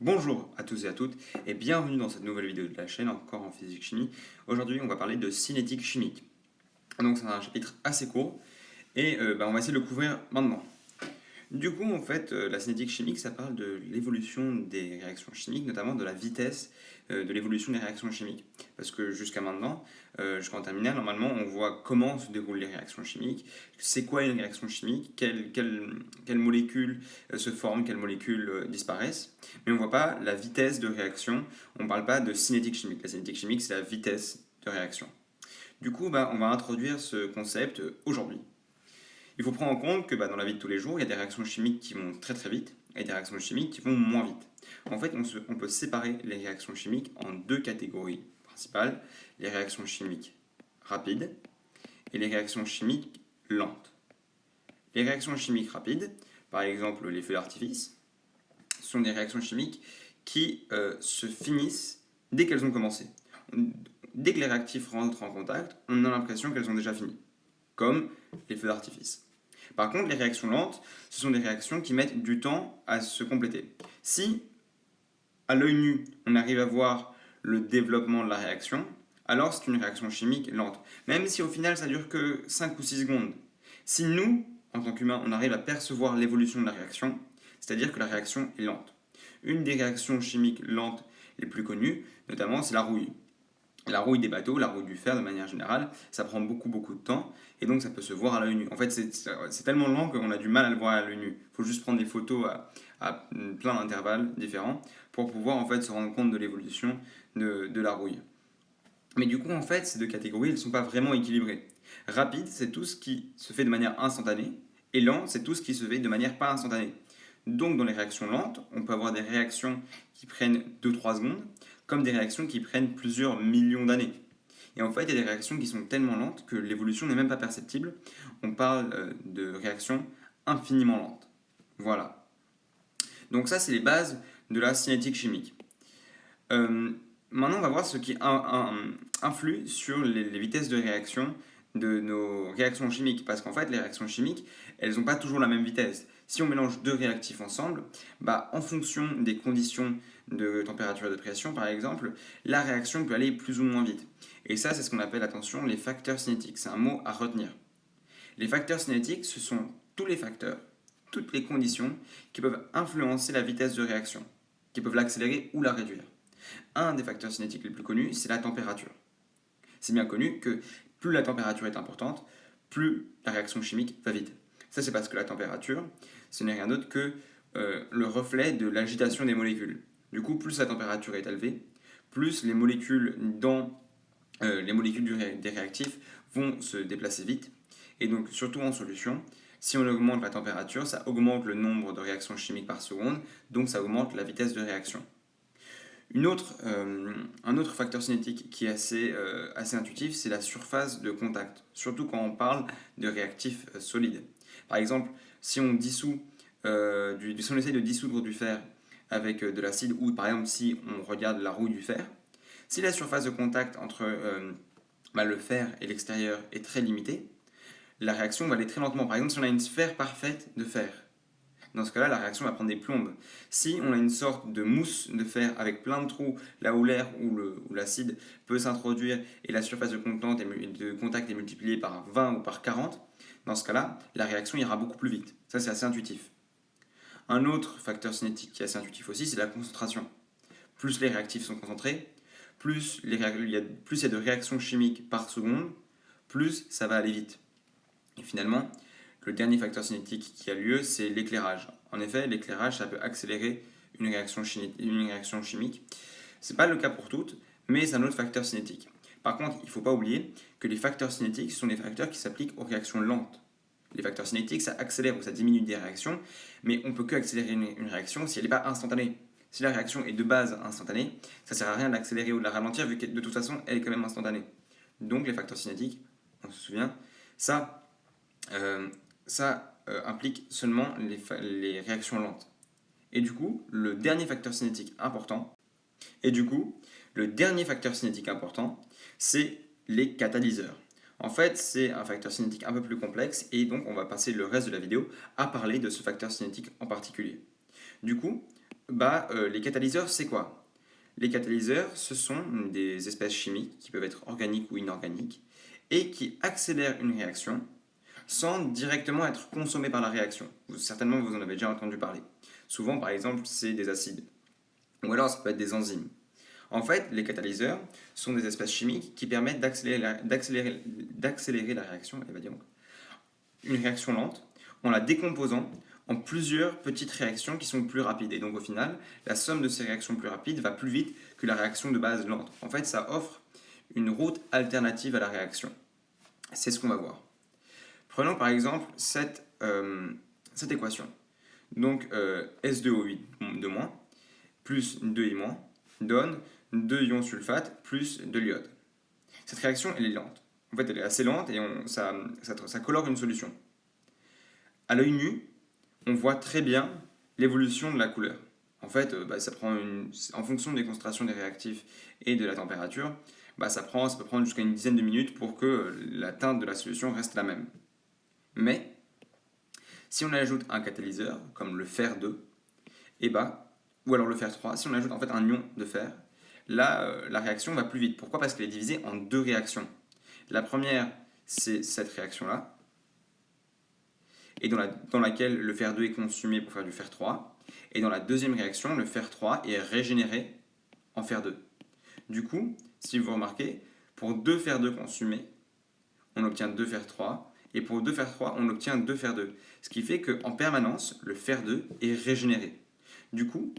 Bonjour à tous et à toutes et bienvenue dans cette nouvelle vidéo de la chaîne, encore en physique-chimie. Aujourd'hui, on va parler de cinétique chimique. Donc c'est un chapitre assez court et on va essayer de le couvrir maintenant. Du coup, en fait, la cinétique chimique, ça parle de l'évolution des réactions chimiques, notamment de la vitesse de l'évolution des réactions chimiques. Parce que jusqu'à maintenant, jusqu'en terminale, normalement, on voit comment se déroulent les réactions chimiques, c'est quoi une réaction chimique, quelles molécules se forment, quelles molécules disparaissent, mais on ne voit pas la vitesse de réaction, on ne parle pas de cinétique chimique. La cinétique chimique, c'est la vitesse de réaction. Du coup, on va introduire ce concept aujourd'hui. Il faut prendre en compte que dans la vie de tous les jours, il y a des réactions chimiques qui vont très très vite et des réactions chimiques qui vont moins vite. En fait, on peut séparer les réactions chimiques en deux catégories principales, les réactions chimiques rapides et les réactions chimiques lentes. Les réactions chimiques rapides, par exemple les feux d'artifice, sont des réactions chimiques qui se finissent dès qu'elles ont commencé. Dès que les réactifs rentrent en contact, on a l'impression qu'elles ont déjà fini, comme les feux d'artifice. Par contre, les réactions lentes, ce sont des réactions qui mettent du temps à se compléter. Si, à l'œil nu, on arrive à voir le développement de la réaction, alors c'est une réaction chimique lente. Même si au final ça dure que 5 ou 6 secondes. Si nous, en tant qu'humains, on arrive à percevoir l'évolution de la réaction, c'est-à-dire que la réaction est lente. Une des réactions chimiques lentes les plus connues, notamment, c'est la rouille. La rouille des bateaux, la rouille du fer de manière générale, ça prend beaucoup de temps et donc ça peut se voir à l'œil nu. En fait, c'est tellement lent qu'on a du mal à le voir à l'œil nu. Il faut juste prendre des photos à plein d'intervalles différents pour pouvoir en fait se rendre compte de l'évolution de la rouille. Mais du coup, en fait, ces deux catégories, elles ne sont pas vraiment équilibrées. Rapide, c'est tout ce qui se fait de manière instantanée et lent, c'est tout ce qui se fait de manière pas instantanée. Donc, dans les réactions lentes, on peut avoir des réactions qui prennent 2-3 secondes, comme des réactions qui prennent plusieurs millions d'années. Et en fait, il y a des réactions qui sont tellement lentes que l'évolution n'est même pas perceptible. On parle de réactions infiniment lentes. Voilà. Donc ça, c'est les bases de la cinétique chimique. Maintenant, on va voir ce qui influe sur les vitesses de réaction de nos réactions chimiques. Parce qu'en fait, les réactions chimiques, elles n'ont pas toujours la même vitesse. Si on mélange deux réactifs ensemble, en fonction des conditions de température et de pression, par exemple, la réaction peut aller plus ou moins vite. Et ça, c'est ce qu'on appelle, attention, les facteurs cinétiques. C'est un mot à retenir. Les facteurs cinétiques, ce sont tous les facteurs, toutes les conditions qui peuvent influencer la vitesse de réaction, qui peuvent l'accélérer ou la réduire. Un des facteurs cinétiques les plus connus, c'est la température. C'est bien connu que plus la température est importante, plus la réaction chimique va vite. Ça, c'est parce que la température, ce n'est rien d'autre que le reflet de l'agitation des molécules. Du coup, plus la température est élevée, plus les molécules des réactifs vont se déplacer vite. Et donc, surtout en solution, si on augmente la température, ça augmente le nombre de réactions chimiques par seconde, donc ça augmente la vitesse de réaction. Un autre facteur cinétique qui est assez intuitif, c'est la surface de contact, surtout quand on parle de réactifs solides. Par exemple, si on essaye de dissoudre du fer avec de l'acide, ou par exemple si on regarde la rouille du fer, si la surface de contact entre le fer et l'extérieur est très limitée, la réaction va aller très lentement. Par exemple, si on a une sphère parfaite de fer, dans ce cas-là, la réaction va prendre des plombes. Si on a une sorte de mousse de fer avec plein de trous, là où l'air ou l'acide peut s'introduire et la surface de contact est multipliée par 20 ou par 40, dans ce cas-là, la réaction ira beaucoup plus vite. Ça, c'est assez intuitif. Un autre facteur cinétique qui est assez intuitif aussi, c'est la concentration. Plus les réactifs sont concentrés, plus il y a de réactions chimiques par seconde, plus ça va aller vite. Et finalement, le dernier facteur cinétique qui a lieu, c'est l'éclairage. En effet, l'éclairage, ça peut accélérer une réaction chimique. Ce n'est pas le cas pour toutes, mais c'est un autre facteur cinétique. Par contre, il ne faut pas oublier que les facteurs cinétiques sont des facteurs qui s'appliquent aux réactions lentes. Les facteurs cinétiques, ça accélère ou ça diminue des réactions, mais on ne peut que accélérer une réaction si elle n'est pas instantanée. Si la réaction est de base instantanée, ça ne sert à rien d'accélérer ou de la ralentir, vu que de toute façon, elle est quand même instantanée. Donc les facteurs cinétiques, on se souvient, ça implique seulement les réactions lentes. Et du coup, le dernier facteur cinétique important, c'est les catalyseurs. En fait, c'est un facteur cinétique un peu plus complexe et donc on va passer le reste de la vidéo à parler de ce facteur cinétique en particulier. Du coup, Les catalyseurs, c'est quoi? Les catalyseurs, ce sont des espèces chimiques qui peuvent être organiques ou inorganiques et qui accélèrent une réaction sans directement être consommées par la réaction. Certainement, vous en avez déjà entendu parler. Souvent, par exemple, c'est des acides. Ou alors, ça peut être des enzymes. En fait, les catalyseurs sont des espèces chimiques qui permettent d'accélérer la réaction, une réaction lente, en la décomposant en plusieurs petites réactions qui sont plus rapides. Et donc au final, la somme de ces réactions plus rapides va plus vite que la réaction de base lente. En fait, ça offre une route alternative à la réaction. C'est ce qu'on va voir. Prenons par exemple cette équation. Donc S2O8 de moins plus 2I- donne 2 ions sulfate plus de l'iode. Cette réaction, elle est lente. En fait, elle est assez lente et ça colore une solution. À l'œil nu, on voit très bien l'évolution de la couleur. En fait, en fonction des concentrations des réactifs et de la température, ça peut prendre jusqu'à une dizaine de minutes pour que la teinte de la solution reste la même. Mais, si on ajoute un catalyseur, comme le fer2, ou alors le fer3, si on ajoute en fait un ion de fer, là, la réaction va plus vite. Pourquoi? Parce qu'elle est divisée en deux réactions. La première, c'est cette réaction-là, et dans laquelle le fer2 est consumé pour faire du fer3. Et dans la deuxième réaction, le fer3 est régénéré en fer2. Du coup, si vous remarquez, pour 2 fer2 consumés, on obtient 2 fer3, et pour 2 fer3, on obtient 2 fer2. Ce qui fait qu'en permanence, le fer2 est régénéré. Du coup,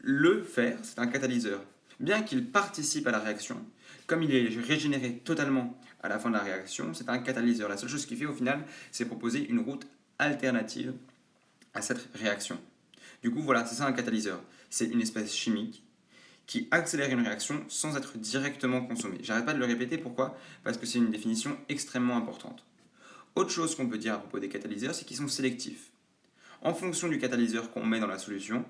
le fer, c'est un catalyseur. Bien qu'il participe à la réaction, comme il est régénéré totalement à la fin de la réaction, c'est un catalyseur. La seule chose qu'il fait au final, c'est proposer une route alternative à cette réaction. Du coup, voilà, c'est ça un catalyseur. C'est une espèce chimique qui accélère une réaction sans être directement consommée. J'arrête pas de le répéter, pourquoi? Parce que c'est une définition extrêmement importante. Autre chose qu'on peut dire à propos des catalyseurs, c'est qu'ils sont sélectifs. En fonction du catalyseur qu'on met dans la solution,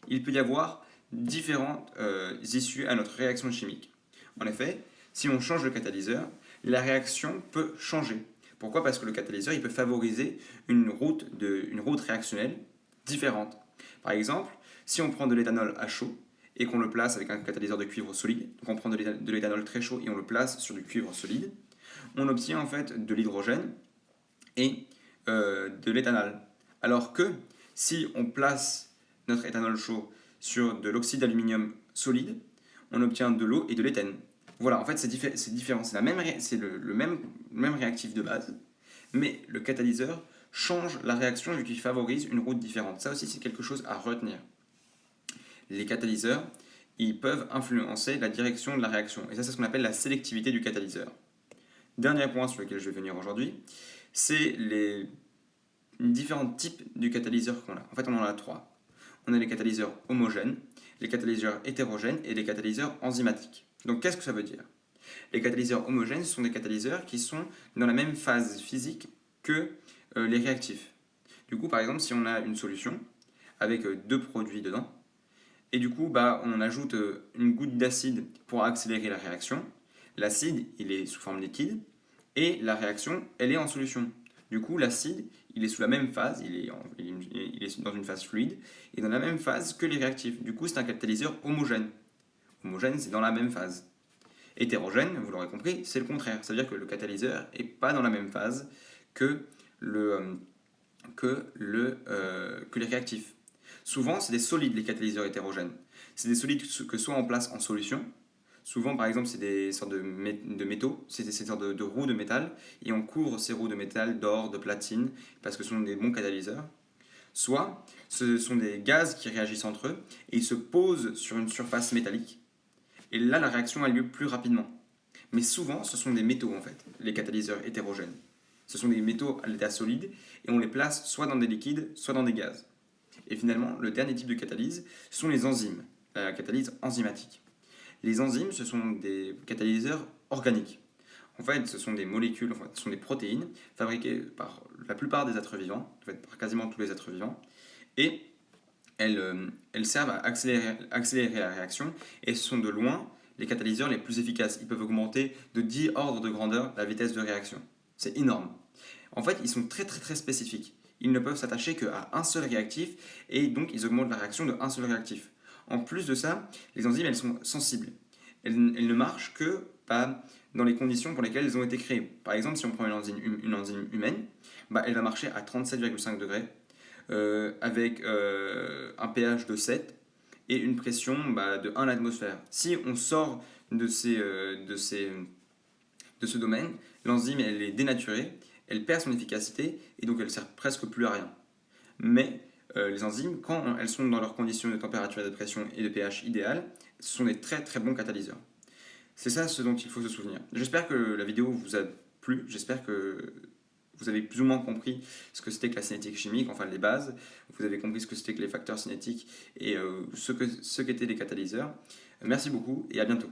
il peut y avoir différentes issues à notre réaction chimique. En effet, si on change le catalyseur, la réaction peut changer. Pourquoi? Parce que le catalyseur il peut favoriser une route réactionnelle différente. Par exemple, si on prend de l'éthanol à chaud et qu'on le place avec un catalyseur de cuivre solide, donc on prend de l'éthanol très chaud et on le place sur du cuivre solide, on obtient en fait de l'hydrogène et de l'éthanol. Alors que si on place notre éthanol chaud sur de l'oxyde d'aluminium solide, on obtient de l'eau et de l'éthène. Voilà, en fait c'est différent, c'est le même réactif de base, mais le catalyseur change la réaction vu qu'il favorise une route différente. Ça aussi c'est quelque chose à retenir. Les catalyseurs, ils peuvent influencer la direction de la réaction, et ça c'est ce qu'on appelle la sélectivité du catalyseur. Dernier point sur lequel je vais venir aujourd'hui, c'est les différents types de catalyseurs qu'on a. En fait, on en a 3. On a les catalyseurs homogènes, les catalyseurs hétérogènes et les catalyseurs enzymatiques. Donc, qu'est-ce que ça veut dire? Les catalyseurs homogènes sont des catalyseurs qui sont dans la même phase physique que les réactifs. Du coup, par exemple, si on a une solution avec deux produits dedans, et du coup, on ajoute une goutte d'acide pour accélérer la réaction. L'acide, il est sous forme liquide, et la réaction, elle est en solution. Du coup, l'acide, il est sous la même phase, il est dans une phase fluide, et dans la même phase que les réactifs. Du coup, c'est un catalyseur homogène. Homogène, c'est dans la même phase. Hétérogène, vous l'aurez compris, c'est le contraire. C'est-à-dire que le catalyseur n'est pas dans la même phase que les réactifs. Souvent, c'est des solides, les catalyseurs hétérogènes. C'est des solides que soit on place en solution. Souvent, par exemple, c'est des sortes de métaux, c'est des sortes de roues de métal, et on couvre ces roues de métal d'or, de platine, parce que ce sont des bons catalyseurs. Soit, ce sont des gaz qui réagissent entre eux, et ils se posent sur une surface métallique. Et là, la réaction a lieu plus rapidement. Mais souvent, ce sont des métaux, en fait, les catalyseurs hétérogènes. Ce sont des métaux à l'état solide, et on les place soit dans des liquides, soit dans des gaz. Et finalement, le dernier type de catalyse sont les enzymes, la catalyse enzymatique. Les enzymes, ce sont des catalyseurs organiques. En fait, ce sont des molécules, ce sont des protéines fabriquées par la plupart des êtres vivants, en fait, par quasiment tous les êtres vivants, et elles servent à accélérer la réaction, et ce sont de loin les catalyseurs les plus efficaces. Ils peuvent augmenter de 10 ordres de grandeur la vitesse de réaction. C'est énorme. En fait, ils sont très très très spécifiques. ils ne peuvent s'attacher qu'à un seul réactif et donc ils augmentent la réaction de un seul réactif. En plus de ça, les enzymes, elles sont sensibles. Elles ne marchent que dans les conditions pour lesquelles elles ont été créées. Par exemple, si on prend une enzyme humaine, elle va marcher à 37,5 degrés avec un pH de 7 et une pression de 1 atmosphère. Si on sort de ce domaine, l'enzyme elle est dénaturée, elle perd son efficacité et donc elle sert presque plus à rien. Mais les enzymes, quand elles sont dans leurs conditions de température, de pression et de pH idéal, ce sont des très très bons catalyseurs. C'est ça ce dont il faut se souvenir. J'espère que la vidéo vous a plu, j'espère que vous avez plus ou moins compris ce que c'était que la cinétique chimique, enfin les bases, vous avez compris ce que c'était que les facteurs cinétiques et ce qu'étaient les catalyseurs. Merci beaucoup et à bientôt.